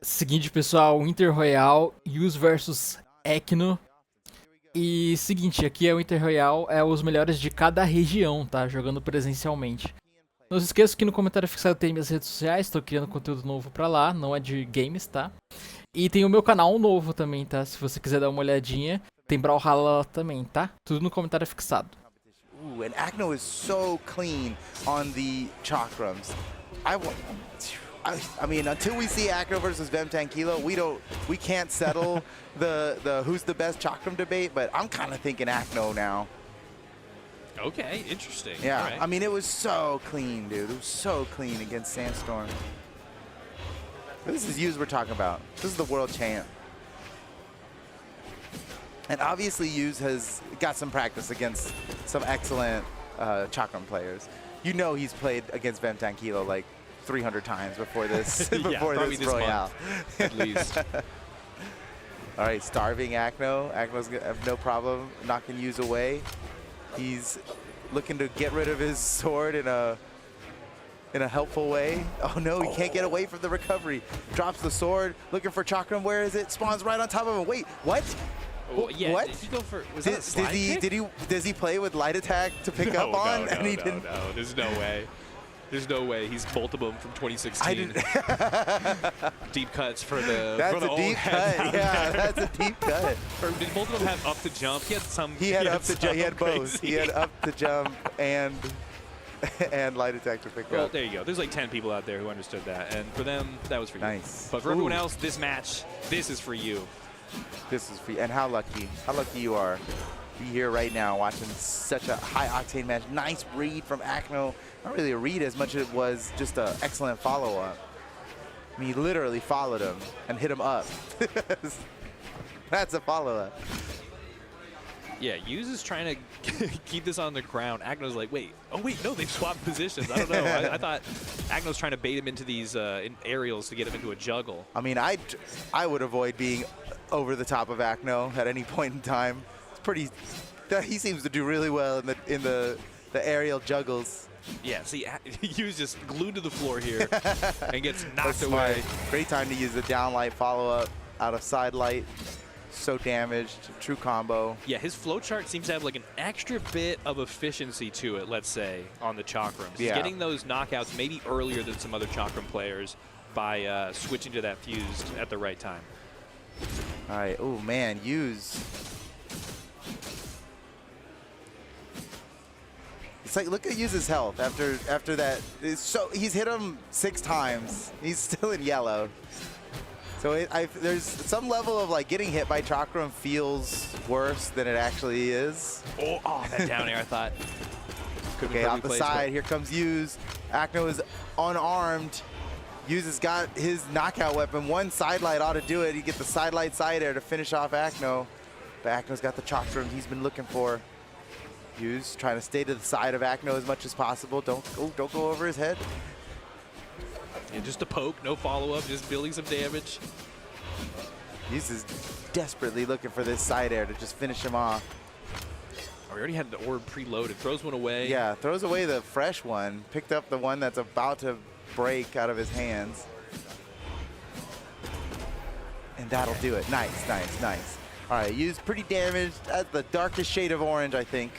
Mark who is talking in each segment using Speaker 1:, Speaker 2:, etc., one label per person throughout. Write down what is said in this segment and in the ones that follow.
Speaker 1: Seguinte, pessoal, Inter Royale, Yus versus Ekno. E seguinte, aqui é o Inter Royale, é os melhores de cada região, tá? Jogando presencialmente. Não se esqueça que no comentário fixado tem minhas redes sociais, tô criando conteúdo novo pra lá, não é de games, tá? E tem o meu canal novo também, tá? Se você quiser dar uma olhadinha, tem Brawlhalla lá também, tá? Tudo no comentário fixado.
Speaker 2: Ooh, and Akno is so clean on the chakrams. I mean, until we see Akno versus Vemtankilo, we can't settle the who's the best chakram debate. But I'm kind of thinking Akno now.
Speaker 3: Okay, interesting.
Speaker 2: Yeah,
Speaker 3: All right.
Speaker 2: I mean, it was so clean, dude. It was so clean against Sandstorm. This is Yuz we're talking about. This is the world champ. And obviously Yuz has got some practice against some excellent chakram players. You know he's played against Vemtankilo like 300 times before this, before
Speaker 3: this
Speaker 2: Royale.
Speaker 3: At least.
Speaker 2: All right, starving Akno. Akno's gonna have no problem knocking Yuz away. He's looking to get rid of his sword in a helpful way. Oh no, he can't get away from the recovery. Drops the sword, looking for chakram. Where is it? Spawns right on top of him. Wait, what?
Speaker 3: Oh, yeah,
Speaker 2: what?
Speaker 3: Did you go for, was that a slide kick?
Speaker 2: Does he play with light attack to pick up on?
Speaker 3: No, there's no way. There's no way. He's multiple from 2016. Deep cuts for the
Speaker 2: That's
Speaker 3: for the
Speaker 2: a deep cut. Yeah, that's a deep cut.
Speaker 3: Or did both of them have up to jump? He had some.
Speaker 2: He had up to jump. He had both.
Speaker 3: Crazy.
Speaker 2: He had up to jump and light attack to pick
Speaker 3: Well,
Speaker 2: up.
Speaker 3: there you go. There's like 10 people out there who understood that, and for them, that was for you.
Speaker 2: Nice.
Speaker 3: But for everyone else, this match, this is for you.
Speaker 2: This is for you. And how lucky you are to be here right now watching such a high-octane match. Nice read from Akno. Not really a read as much as it was just an excellent follow-up. I mean, he literally followed him and hit him up. That's a follow-up.
Speaker 3: Yeah, Yuz is trying to keep this on the ground. Akno's like, wait, no, they've swapped positions. I don't know. I thought Akno's trying to bait him into these aerials to get him into a juggle.
Speaker 2: I mean, I would avoid being over the top of Akno at any point in time. It's pretty. He seems to do really well in the aerial juggles.
Speaker 3: Yeah, see, Yuz just glued to the floor here and gets knocked
Speaker 2: That's
Speaker 3: away.
Speaker 2: smart. Great time to use the downlight follow-up out of side light. So damaged, true combo.
Speaker 3: Yeah, his flowchart seems to have like an extra bit of efficiency to it, let's say, on the chakrams. He's
Speaker 2: Yeah.
Speaker 3: getting those knockouts maybe earlier than some other chakram players by switching to that fused at the right time.
Speaker 2: All right, oh man, Yuz. It's like, look at Yuz's health after that. He's hit him 6 times. He's still in yellow. So there's some level of like getting hit by chakram feels worse than it actually is.
Speaker 3: Oh, that down air, I thought.
Speaker 2: Okay, off the side, here comes Yuz. Akno is unarmed. Yuz has got his knockout weapon. One side light ought to do it. You get the side light side air to finish off Akno. But Akno's got the chakram he's been looking for. Yuz trying to stay to the side of Akno as much as possible. Don't go over his head.
Speaker 3: Yeah, just a poke, no follow-up, just building some damage.
Speaker 2: Yuz is desperately looking for this side air to just finish him off.
Speaker 3: Oh, we already had the orb preloaded. Throws one away.
Speaker 2: Yeah, throws away the fresh one. Picked up the one that's about to break out of his hands. And that'll do it. Nice, nice, nice. All right, Yuz pretty damaged. That's the darkest shade of orange, I think.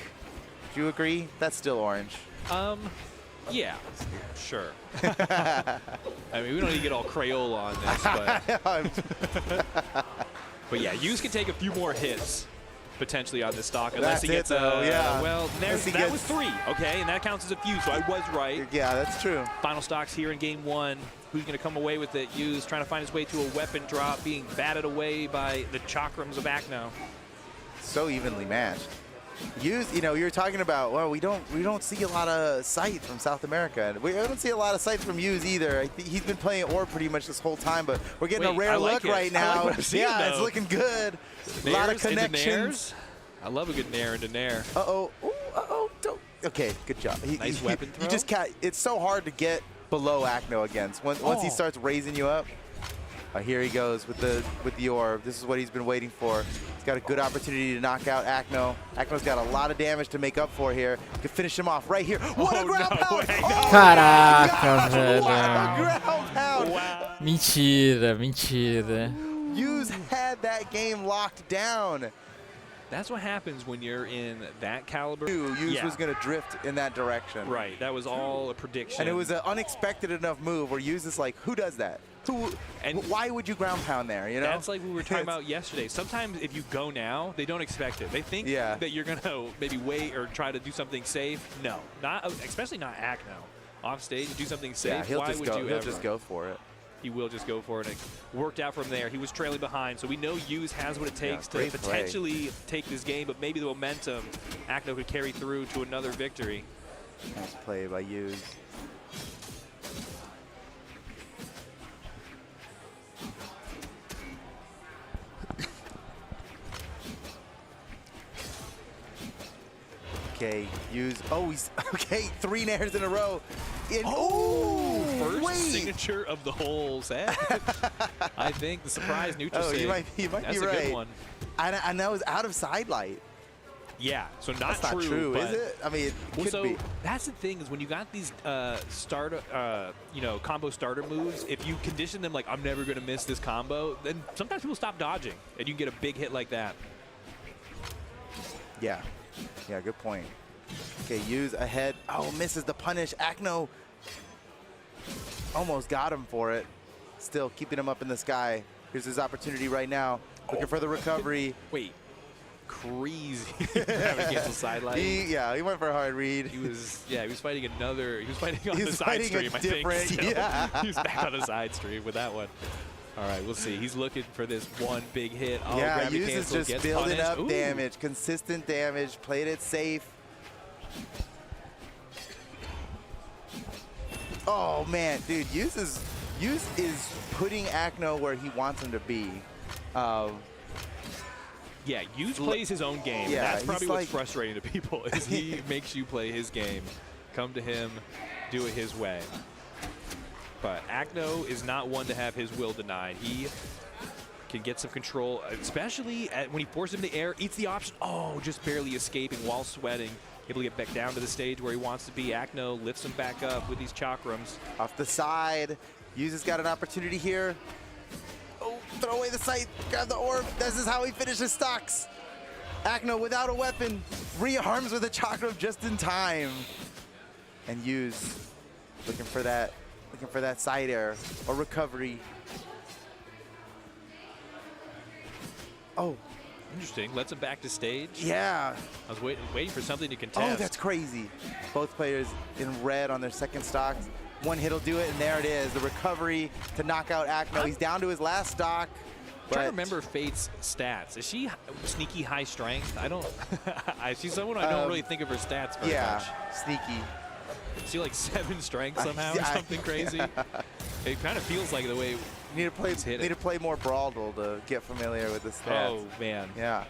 Speaker 2: Do you agree? That's still orange.
Speaker 3: Yeah, sure. I mean, we don't need to get all Crayola on this, but yeah, Yuz can take a few more hits potentially on this stock unless he gets well, that was 3, okay, and that counts as a few, so I was right.
Speaker 2: Yeah, that's true.
Speaker 3: Final stocks here in game 1. Who's going to come away with it? Yuz trying to find his way to a weapon drop, being batted away by the chakrams of Akno.
Speaker 2: So evenly matched. Yuz, you know, you're talking about, well, we don't see a lot of sight from South America. We don't see a lot of sight from Yuz either. I think he's been playing Orb pretty much this whole time, but we're getting a rare look right now. Yeah, it's looking good. A lot of connections.
Speaker 3: I love a good nair into nair.
Speaker 2: Uh-oh. Uh-oh. Okay, good job.
Speaker 3: Nice weapon throw.
Speaker 2: You just can't. It's so hard to get below Akno against. Once he starts raising you up. Here he goes with the orb. This is what he's been waiting for. He's got a good opportunity to knock out Acno. Acno's got a lot of damage to make up for here. He can finish him off right here. What a ground pound! Oh,
Speaker 1: caraca, velho.
Speaker 2: What a ground pound!
Speaker 3: Wow.
Speaker 1: Mentira, mentira.
Speaker 2: Yuz had that game locked down.
Speaker 3: That's what happens when you're in that caliber.
Speaker 2: Yuz was going to drift in that direction.
Speaker 3: Right, that was all a prediction.
Speaker 2: And it was an unexpected enough move where Yuz is like, who does that? Why would you ground pound there, you know?
Speaker 3: That's like we were talking about yesterday. Sometimes if you go now, they don't expect it. They think that you're going to maybe wait or try to do something safe. No, not especially not Acno. Off stage, do something safe.
Speaker 2: Yeah, he'll
Speaker 3: Why
Speaker 2: just go for it.
Speaker 3: He will just go for it. It worked out from there. He was trailing behind, so we know Yuz has what it takes to potentially take this game, but maybe the momentum Acno could carry through to another victory.
Speaker 2: Nice play by Yuz. Okay, Yuz. Oh, he's okay. 3 nairs in a row.
Speaker 3: First signature of the whole set. I think the surprise neutral save.
Speaker 2: You might
Speaker 3: That's
Speaker 2: be
Speaker 3: a
Speaker 2: right.
Speaker 3: good one.
Speaker 2: And that was out of sidelight.
Speaker 3: Yeah, so
Speaker 2: That's not true, is it? I mean, it could be.
Speaker 3: That's the thing is when you got these combo starter moves, if you condition them like I'm never going to miss this combo, then sometimes people stop dodging, and you can get a big hit like that.
Speaker 2: Yeah, good point. Okay, Yuz ahead. Oh, misses the punish. Acno almost got him for it. Still keeping him up in the sky. Here's his opportunity right now. Looking for the recovery.
Speaker 3: Wait. Crazy. Having cancel sidelight.
Speaker 2: He went for a hard read.
Speaker 3: He was fighting another. He was fighting on the side stream, I think.
Speaker 2: Yeah.
Speaker 3: He was back on the side stream with that one. All right, we'll see. He's looking for this one big hit. Oh,
Speaker 2: yeah, Yuz is just building
Speaker 3: punished.
Speaker 2: up damage, consistent damage, played it safe. Oh man, dude, Yuz is putting Acno where he wants him to be.
Speaker 3: Yeah, Yuz plays his own game.
Speaker 2: Yeah,
Speaker 3: that's probably what's frustrating to people is he makes you play his game. Come to him, do it his way. But Acno is not one to have his will denied. He can get some control, especially when he forces him to air, eats the option. Oh, just barely escaping while sweating. Able to get back down to the stage where he wants to be. Acno lifts him back up with these chakrams.
Speaker 2: Off the side, Yuz has got an opportunity here. Oh, throw away the sight, grab the orb. This is how he finishes stocks. Acno without a weapon, rearms with a chakram just in time. And Yuz looking for that side air or recovery. Oh.
Speaker 3: Interesting. Lets him back to stage.
Speaker 2: Yeah.
Speaker 3: I was waiting for something to contest.
Speaker 2: Oh, that's crazy. Both players in red on their second stocks. One hit will do it, and there it is. The recovery to knock out Acno. He's down to his last stock.
Speaker 3: I'm trying to remember Fate's stats. Is she sneaky high strength? I don't. She's someone I don't really think of her stats very much.
Speaker 2: Sneaky.
Speaker 3: Is she like 7 strength somehow or something crazy? It kind of feels like the way.
Speaker 2: Need to play more Brawldle to get familiar with the stats.
Speaker 3: Oh man.
Speaker 2: Yeah.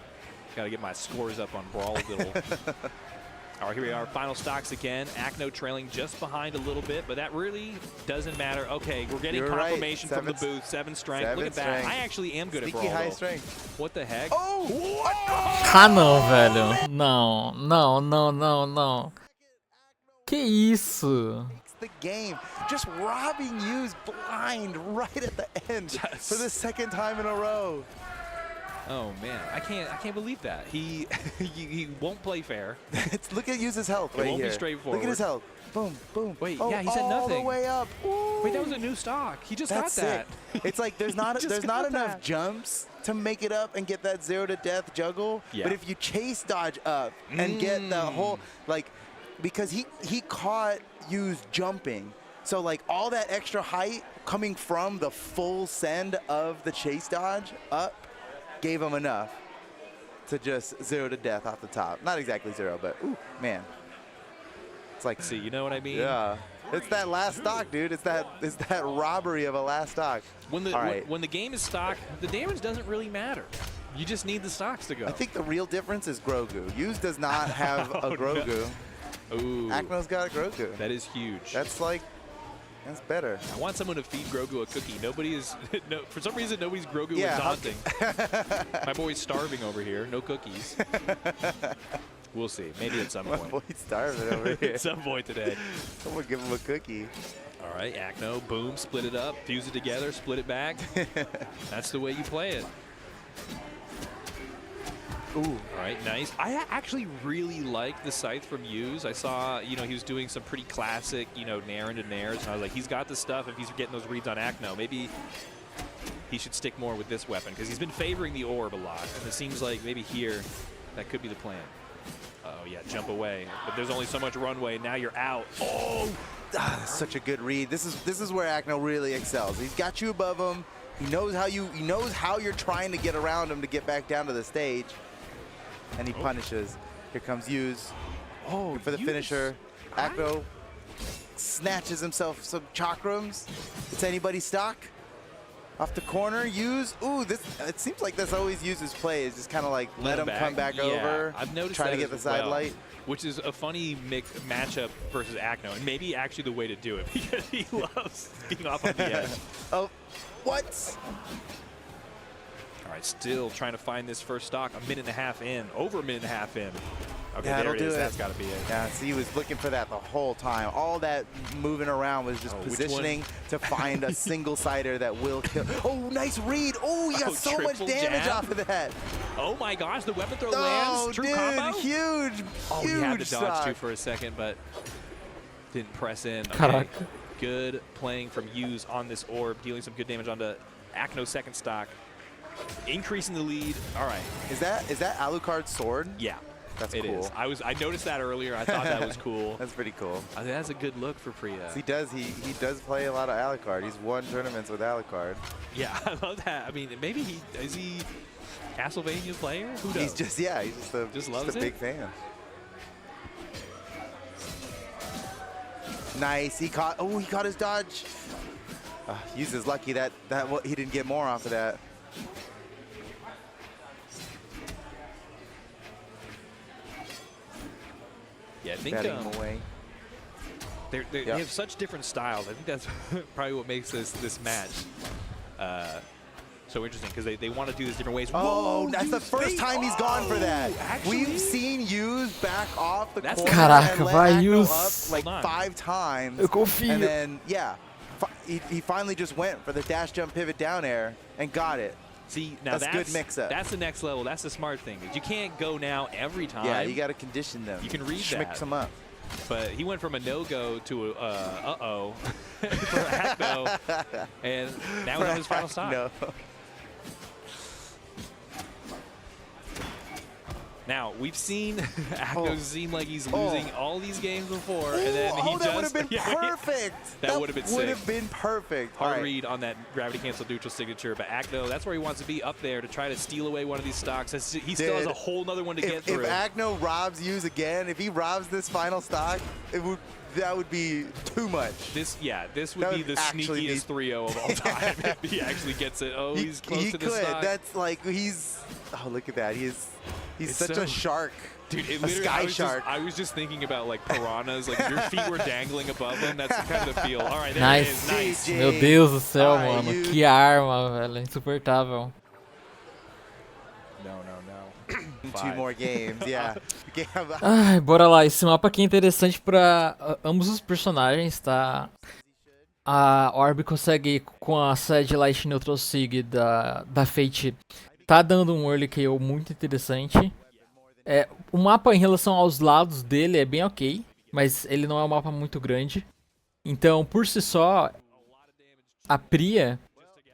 Speaker 3: Got to get my scores up on Brawldle. All right, here we are, final stocks again. Acno trailing just behind a little bit, but that really doesn't matter. Okay, we're getting confirmation from the booth. 7 strength. Look at that. I actually am good at Brawldle.
Speaker 2: High strength.
Speaker 3: What the heck?
Speaker 2: Oh! What?
Speaker 1: Ah, não, velho. Não. Que isso?
Speaker 2: The game, just robbing Yuz blind right at the end for the second time in a row.
Speaker 3: Oh man, I can't believe that. He won't play fair.
Speaker 2: Look at Yuz's health right here.
Speaker 3: It won't be straightforward.
Speaker 2: Look at his health. Boom, boom.
Speaker 3: Wait,
Speaker 2: oh,
Speaker 3: yeah, he said nothing.
Speaker 2: All the way up. Ooh.
Speaker 3: Wait, that was a new stock. He just got that.
Speaker 2: It's like there's not enough jumps to make it up and get that 0 to death juggle. Yeah. But if you chase dodge up and get the whole because he caught Yuz jumping. So like all that extra height coming from the full send of the chase dodge up gave him enough to just 0 to death off the top. Not exactly 0, but ooh, man. It's like,
Speaker 3: see, you know what I mean?
Speaker 2: Yeah. It's that last stock, dude. It's that robbery of a last stock.
Speaker 3: When the game is stock, the damage doesn't really matter. You just need the stocks to go.
Speaker 2: I think the real difference is Grogu. Yuz does not have a Grogu.
Speaker 3: No. Ooh.
Speaker 2: Acno's got a Grogu.
Speaker 3: That is huge.
Speaker 2: That's like That's better.
Speaker 3: I want someone to feed Grogu a cookie. Nobody is, for some reason, nobody's Grogu
Speaker 2: Yeah,
Speaker 3: taunting. My boy's starving over here. No cookies. We'll see. Maybe at some point.
Speaker 2: My boy's starving over here.
Speaker 3: At some point today.
Speaker 2: Someone give him a cookie.
Speaker 3: All right, Acno, boom, split it up, fuse it together, split it back. That's the way you play it. Ooh, all right, nice. I actually really like the scythe from Hughes. I saw, he was doing some pretty classic, nair into nairs, and I was like, he's got the stuff if he's getting those reads on Acno. Maybe he should stick more with this weapon, because he's been favoring the orb a lot, and it seems like maybe here that could be the plan. Oh, yeah, jump away. But there's only so much runway, now you're out. Oh!
Speaker 2: That's such a good read. This is where Acno really excels. He's got you above him. He knows how you're trying to get around him to get back down to the stage. And he punishes. Here comes Hughes.
Speaker 3: Oh,
Speaker 2: for the finisher. Acno snatches himself some chakrams. It's anybody's stock. Off the corner, Hughes. Ooh, it seems like that's always Hughes' play, is just kind of like let him come back over.
Speaker 3: I've noticed
Speaker 2: try
Speaker 3: that
Speaker 2: to get the side light.
Speaker 3: Which is a funny matchup versus Acno, and maybe actually the way to do it, because he loves being off on the edge.
Speaker 2: Oh, what?
Speaker 3: All right, still trying to find this first stock. A minute and a half in, over a minute and a half in. Okay,
Speaker 2: yeah,
Speaker 3: there it is. That's got to be it.
Speaker 2: Yeah, see, he was looking for that the whole time. All that moving around was just positioning to find a single-sider that will kill. Oh, nice read. Oh, you got so much damage off of that.
Speaker 3: Oh my gosh, the weapon throw lands. True
Speaker 2: dude,
Speaker 3: combo.
Speaker 2: Huge.
Speaker 3: Oh,
Speaker 2: huge
Speaker 3: he had to dodge
Speaker 2: stock.
Speaker 3: too for a second, but didn't press in. Okay. Good playing from Hughes on this orb, dealing some good damage onto Acno's second stock. Increasing the lead. All right.
Speaker 2: Is that Alucard's sword?
Speaker 3: Yeah.
Speaker 2: That's
Speaker 3: it
Speaker 2: cool.
Speaker 3: Is. I noticed that earlier. I thought that was cool.
Speaker 2: That's pretty cool.
Speaker 3: I think that's a good look for PRYIA.
Speaker 2: He does play a lot of Alucard. He's won tournaments with Alucard.
Speaker 3: Yeah, I love that. I mean, maybe is he Castlevania player? Who knows?
Speaker 2: He's just a big fan. Nice. He caught his dodge. Hughes is lucky that he didn't get more off of that.
Speaker 3: Yeah, I think they have such different styles. I think that's probably what makes this match so interesting, because they want to do this different ways.
Speaker 2: Oh, that's the first time he's gone for that. Actually? We've seen Hughes back off the corner
Speaker 1: Caraca,
Speaker 2: and let
Speaker 1: vai,
Speaker 2: Acno
Speaker 1: Hughes.
Speaker 2: up like 5 times.
Speaker 1: Eu confio.
Speaker 2: And then, yeah, he finally just went for the dash jump pivot down air and got it.
Speaker 3: See, now that's
Speaker 2: good mix-up.
Speaker 3: That's the next level. That's the smart thing. You can't go now every time.
Speaker 2: Yeah, you got to condition them.
Speaker 3: You can read
Speaker 2: Schmix them up.
Speaker 3: But he went from a no-go to a uh-oh for a hack-no, and now he's on his final stock.
Speaker 2: No.
Speaker 3: Now, we've seen Acno seem like he's losing all these games before, and then he
Speaker 2: that would have been perfect.
Speaker 3: That would have been sick.
Speaker 2: Would have been perfect.
Speaker 3: Hard read on that gravity cancel neutral signature, but Acno, that's where he wants to be, up there to try to steal away one of these stocks. He still has a whole nother one to get through.
Speaker 2: If Acno robs Hughes again, if he robs this final stock, that would be too much.
Speaker 3: This would be the sneakiest 3-0 of all time if he actually gets it. Oh, he's close to the stock.
Speaker 2: That's like oh, look at that. He's such a shark.
Speaker 3: Dude,
Speaker 2: a sky shark.
Speaker 3: I was just thinking about like piranhas, like your feet were dangling above them. That's kind of the feel. All right, there it is. Nice.
Speaker 1: Meu Deus do céu, mano. Que arma, velho. Insuportável.
Speaker 3: No.
Speaker 2: 2 more games, yeah.
Speaker 1: Ai, bora lá. Esse mapa aqui é interessante pra ambos os personagens, tá? A Orb consegue, com a Side Light Neutral Sig da Fate, tá dando um early KO muito interessante. O mapa em relação aos lados dele é bem ok, mas ele não é um mapa muito grande. Então, por si só, a PRYIA,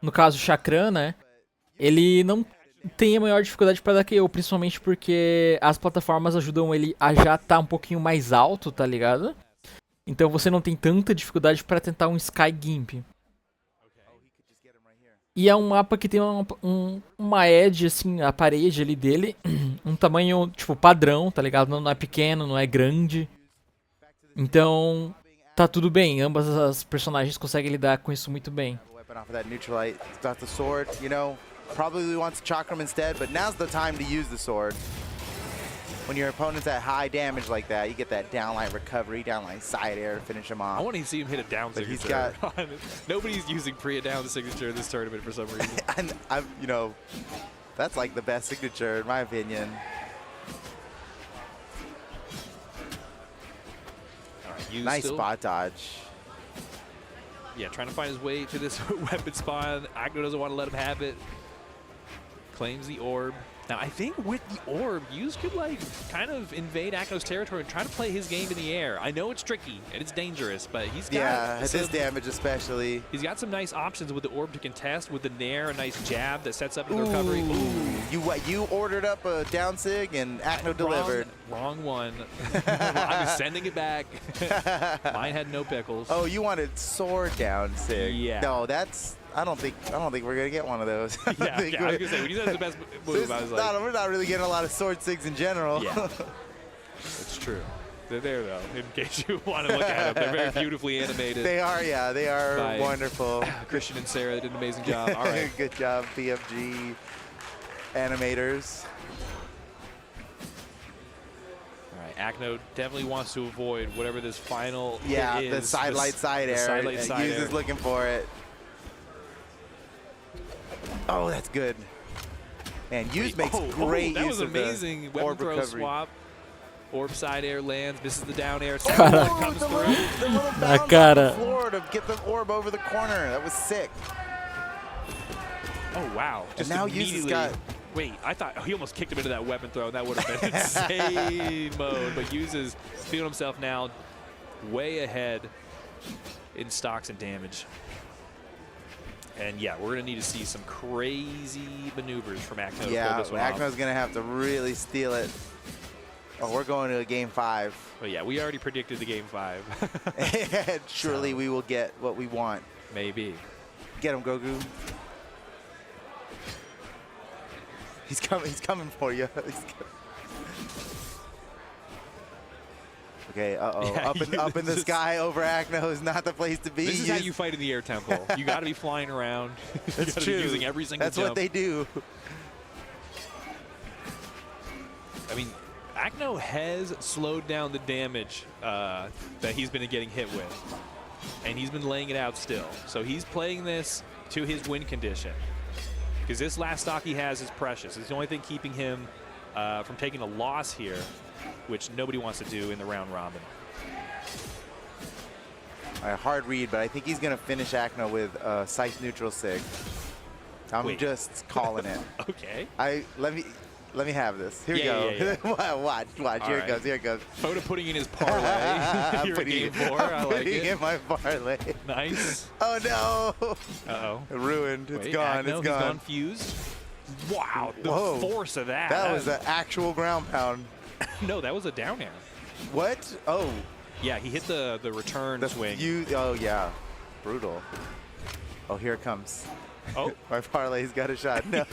Speaker 1: no caso o Chakran, né, ele não tem a maior dificuldade para dar KO, principalmente porque as plataformas ajudam ele a já estar um pouquinho mais alto, tá ligado? Então você não tem tanta dificuldade para tentar um Sky Gimp. E é um mapa que tem uma edge, assim, a parede ali dele, um tamanho, tipo, padrão, tá ligado? Não é pequeno, não é grande. Então, tá tudo bem, ambas as personagens conseguem lidar com isso muito bem.
Speaker 2: Probably wants Chakram instead, but now's the time to use the sword. when your opponent's at high damage like that, you get that downline recovery, downline side air to finish him off.
Speaker 3: I want to see him hit a down
Speaker 2: But
Speaker 3: signature. Nobody's using PRYIA down signature in this tournament for some reason.
Speaker 2: And you know, that's like the best signature in my opinion.
Speaker 3: All right,
Speaker 2: Nice spot dodge.
Speaker 3: Yeah, trying to find his way to this weapon spawn. Agno doesn't want to let him have it. Claims the orb. Now, I think with the orb, Hughes could, like, kind of invade Agno's territory and try to play his game in the air. I know it's tricky and it's dangerous, but he's got
Speaker 2: at this damage especially.
Speaker 3: He's got some nice options with the orb to contest, with the nair, a nice jab that sets up the recovery.
Speaker 2: Ooh. You ordered up a down sig and Agno delivered.
Speaker 3: Wrong one. I was sending it back. Mine had no pickles.
Speaker 2: Oh, you wanted sword down sig.
Speaker 3: Yeah.
Speaker 2: No, that's. I don't think we're gonna get one of those.
Speaker 3: I was gonna say, when you said it's the best move, I was like,
Speaker 2: we're not really getting a lot of sword sigs in general.
Speaker 3: Yeah, it's true. They're there though, in case you want to look at them. They're very beautifully animated.
Speaker 2: They are, yeah, they are wonderful.
Speaker 3: Christian and Sarah did an amazing job. All right,
Speaker 2: good job, PFG animators.
Speaker 3: All right, Agno definitely wants to avoid whatever this final
Speaker 2: Yeah,
Speaker 3: hit is.
Speaker 2: the side light side air.
Speaker 3: Side-light side
Speaker 2: Hughes
Speaker 3: air.
Speaker 2: is looking for it. Oh, that's good. Man, Hughes makes great
Speaker 3: that
Speaker 2: use
Speaker 3: was
Speaker 2: of
Speaker 3: amazing.
Speaker 2: the
Speaker 3: Weapon
Speaker 2: orb
Speaker 3: throw
Speaker 2: recovery.
Speaker 3: swap. Orb side air lands, misses the down air.
Speaker 2: Oh,
Speaker 3: Comes
Speaker 2: the
Speaker 3: through.
Speaker 2: little bounce on the floor to get the orb over the corner. That was sick.
Speaker 3: Oh, wow.
Speaker 2: And now Hughes has got...
Speaker 3: Wait, I thought he almost kicked him into that weapon throw, and that would have been insane mode. But Hughes is feeling himself now way ahead in stocks and damage. And yeah, we're going to need to see some crazy maneuvers from Agno to pull this one off.
Speaker 2: Agno's going to have to really steal it. Oh, we're going to a game 5.
Speaker 3: Well, yeah, we already predicted the game 5.
Speaker 2: And surely we will get what we want.
Speaker 3: Maybe.
Speaker 2: Get him, Goku. He's coming for you. Okay,
Speaker 3: Yeah,
Speaker 2: up in the sky over Agno is not the place to be.
Speaker 3: This is how you fight in the air temple. You got to be flying around.
Speaker 2: That's
Speaker 3: you
Speaker 2: true.
Speaker 3: Be using every single
Speaker 2: That's
Speaker 3: jump.
Speaker 2: what they do.
Speaker 3: I mean, Agno has slowed down the damage that he's been getting hit with, and he's been laying it out still. So he's playing this to his win condition, because this last stock he has is precious. It's the only thing keeping him from taking a loss here, which nobody wants to do in the round robin.
Speaker 2: All right, hard read, but I think he's going to finish Agno with Scythe neutral sig. I'm just calling it.
Speaker 3: Okay.
Speaker 2: Let me have this. Here we go.
Speaker 3: Yeah.
Speaker 2: Watch. Here it goes. Here it goes.
Speaker 3: Foda putting in his parlay. You're in game 4. I like
Speaker 2: putting
Speaker 3: it.
Speaker 2: in my parlay.
Speaker 3: Nice.
Speaker 2: Oh no.
Speaker 3: Uh-oh.
Speaker 2: Ruined. It's gone.
Speaker 3: Agno,
Speaker 2: It's gone.
Speaker 3: He's gone fused. Wow. The force of that.
Speaker 2: That was an actual ground pound.
Speaker 3: No, that was a down air.
Speaker 2: What? Oh.
Speaker 3: Yeah, he hit the return swing.
Speaker 2: Oh yeah. Brutal. Oh, here it comes.
Speaker 3: Oh.
Speaker 2: My parlay's got a shot. No.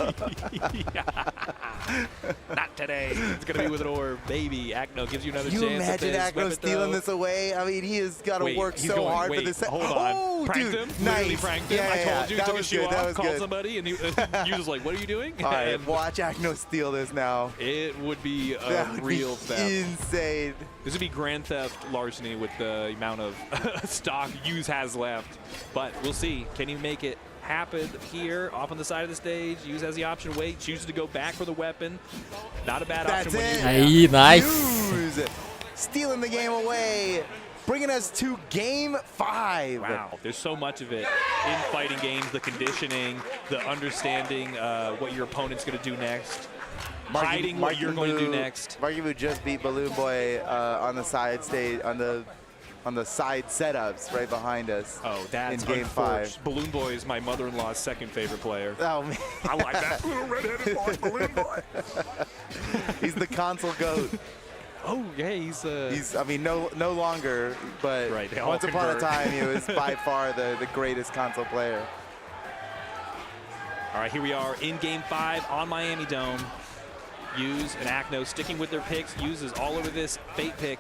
Speaker 3: Not today. It's going to be with an orb. Baby, Agno gives you another chance.
Speaker 2: Can you imagine Agno stealing this away? I mean, he has got to work so hard for this.
Speaker 3: Hold on.
Speaker 2: Oh,
Speaker 3: pranked
Speaker 2: dude.
Speaker 3: him.
Speaker 2: Nice.
Speaker 3: Literally pranked him. I told you.
Speaker 2: That
Speaker 3: Took
Speaker 2: was
Speaker 3: his shoe
Speaker 2: good. That
Speaker 3: off,
Speaker 2: was
Speaker 3: called
Speaker 2: good.
Speaker 3: somebody, and he was like, what are you doing?
Speaker 2: All right, watch Agno steal this now.
Speaker 3: It would be a real theft.
Speaker 2: Insane.
Speaker 3: This would be grand theft larceny with the amount of stock Hughes has left. But we'll see. Can he make it happen here off on the side of the stage? Hughes has the option. Wait, chooses to go back for the weapon. Not a bad option.
Speaker 1: Hey, nice.
Speaker 2: Hughes stealing the game away, bringing us to game 5.
Speaker 3: Wow, there's so much of it in fighting games, the conditioning, the understanding what your opponent's going to do next, hiding what you're going to do next.
Speaker 2: Marky Moo just beat Balloon Boy on the side stage, on the side setups right behind us.
Speaker 3: Oh, that's
Speaker 2: in game 5.
Speaker 3: Balloon Boy is my mother-in-law's second favorite player.
Speaker 2: Oh man,
Speaker 3: I like that little red-headed boy, Balloon Boy.
Speaker 2: He's the console goat.
Speaker 3: Oh yeah, he's.
Speaker 2: I mean, no longer, but once upon a time, he was by far the greatest console player.
Speaker 3: All right, here we are in game 5 on Miami Dome. Hughes and Agno sticking with their picks. Hughes is all over this fate pick.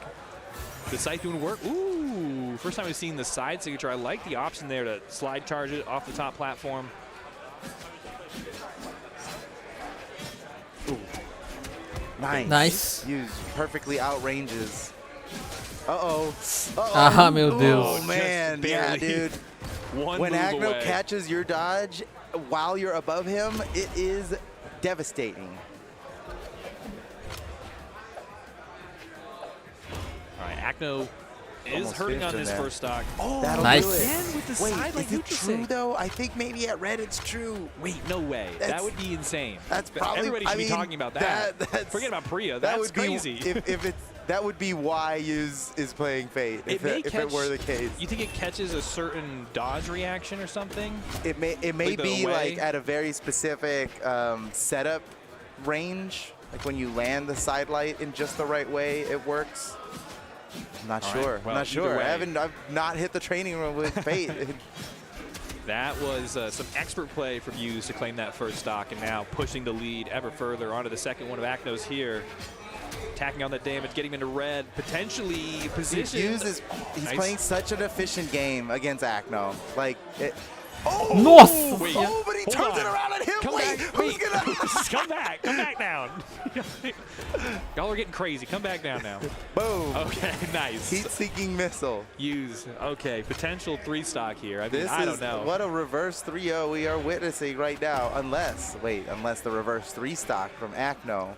Speaker 3: The Scythe doing work. Ooh, first time we've seen the side signature. I like the option there to slide charge it off the top platform. Ooh.
Speaker 2: Nice. Use perfectly outranges. Uh-oh.
Speaker 1: Ah, meu Deus.
Speaker 2: Oh, man. Yeah, dude. When Acno catches your dodge while you're above him, it is devastating.
Speaker 3: All right, Acno is hurting on this first stock.
Speaker 2: Oh, that'll
Speaker 1: nice.
Speaker 2: do it.
Speaker 3: Again with the
Speaker 2: Wait,
Speaker 3: side like
Speaker 2: is it true though? I think maybe at red it's true.
Speaker 3: Wait, no way. That would be insane.
Speaker 2: That's probably.
Speaker 3: Everybody should be talking about that. Forget about PRYIA. That's
Speaker 2: would
Speaker 3: crazy.
Speaker 2: If it's that would be why Use is playing Fate. If it were the case.
Speaker 3: You think it catches a certain dodge reaction or something?
Speaker 2: It may be like at a very specific setup range. Like when you land the side light in just the right way, it works. I'm not sure.
Speaker 3: Right. Well,
Speaker 2: I'm not sure.
Speaker 3: way.
Speaker 2: I've not hit the training room with Fate.
Speaker 3: That was some expert play from Use to claim that first stock, and now pushing the lead ever further onto the second one of Acno's here. Tacking on the damage, getting him into red, potentially positioned.
Speaker 2: He's playing such an efficient game against Acno. Like,
Speaker 1: Nossa!
Speaker 3: Wait,
Speaker 2: but he turns it around at him. Who's gonna?
Speaker 3: Come back down. Y'all are getting crazy. Come back down now.
Speaker 2: Boom.
Speaker 3: Okay, nice.
Speaker 2: Heat-seeking missile.
Speaker 3: Use. Okay, potential 3-stock here. I mean, I don't know.
Speaker 2: What a reverse 3-0 we are witnessing right now. Unless the reverse 3-stock from Acno.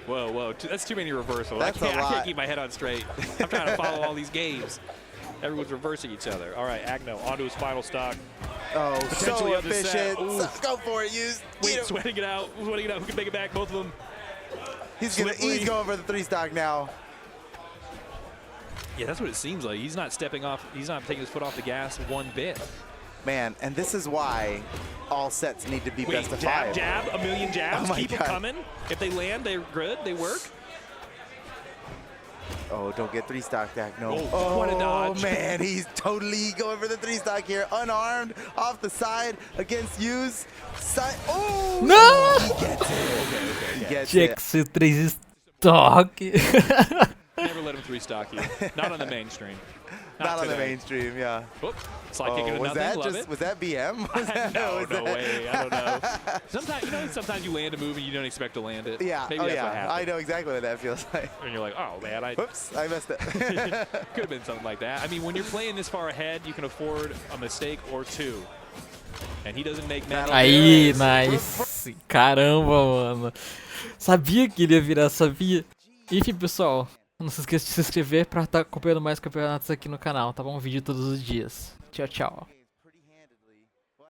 Speaker 3: Whoa, that's too many reversals.
Speaker 2: That's
Speaker 3: I
Speaker 2: a lot.
Speaker 3: can't keep my head on straight. I'm trying to follow all these games. Everyone's reversing each other. All right, Acno onto his final stock.
Speaker 2: Oh,
Speaker 3: Potentially
Speaker 2: so
Speaker 3: up the set.
Speaker 2: efficient.
Speaker 3: Ooh.
Speaker 2: Go for it, Use.
Speaker 3: Wait, sweating it out. Who can make it back? Both of them.
Speaker 2: He's going for the 3-stock now.
Speaker 3: Yeah, that's what it seems like. He's not stepping off. He's not taking his foot off the gas one bit.
Speaker 2: Man, and this is why all sets need to be best of 5.
Speaker 3: Jab, a million jabs.
Speaker 2: Oh my
Speaker 3: Keep them
Speaker 2: God.
Speaker 3: coming. If they land, they're good. They work.
Speaker 2: Oh, don't get 3-stock Acno.
Speaker 3: Oh, what a dodge.
Speaker 2: Man, he's totally going for the 3-stock here. Unarmed, off the side, against Use. Oh!
Speaker 1: No!
Speaker 2: He gets it. He gets
Speaker 1: Tinha
Speaker 2: it.
Speaker 1: que ser 3-stock.
Speaker 3: Never let him 3-stock you. Not on the mainstream.
Speaker 2: Not on the
Speaker 3: today.
Speaker 2: mainstream, yeah.
Speaker 3: Whoop. Slide kick into nothing.
Speaker 2: Was that BM?
Speaker 3: No way. I don't know. Sometimes you land a move and you don't expect to land it.
Speaker 2: Yeah.
Speaker 3: Maybe that's what happened.
Speaker 2: I know exactly what that feels like.
Speaker 3: And you're like, oh man,
Speaker 2: Whoops, I messed it.
Speaker 3: could have been something like that. I mean, when you're playing this far ahead, you can afford a mistake or two. And he doesn't make many.
Speaker 1: Aí, nice. Caramba, mano. Sabia que ele ia virar, sabia? Enfim, pessoal, não se esqueça de se inscrever pra estar acompanhando mais campeonatos aqui no canal, tá bom? Vídeo todos os dias. Tchau, tchau.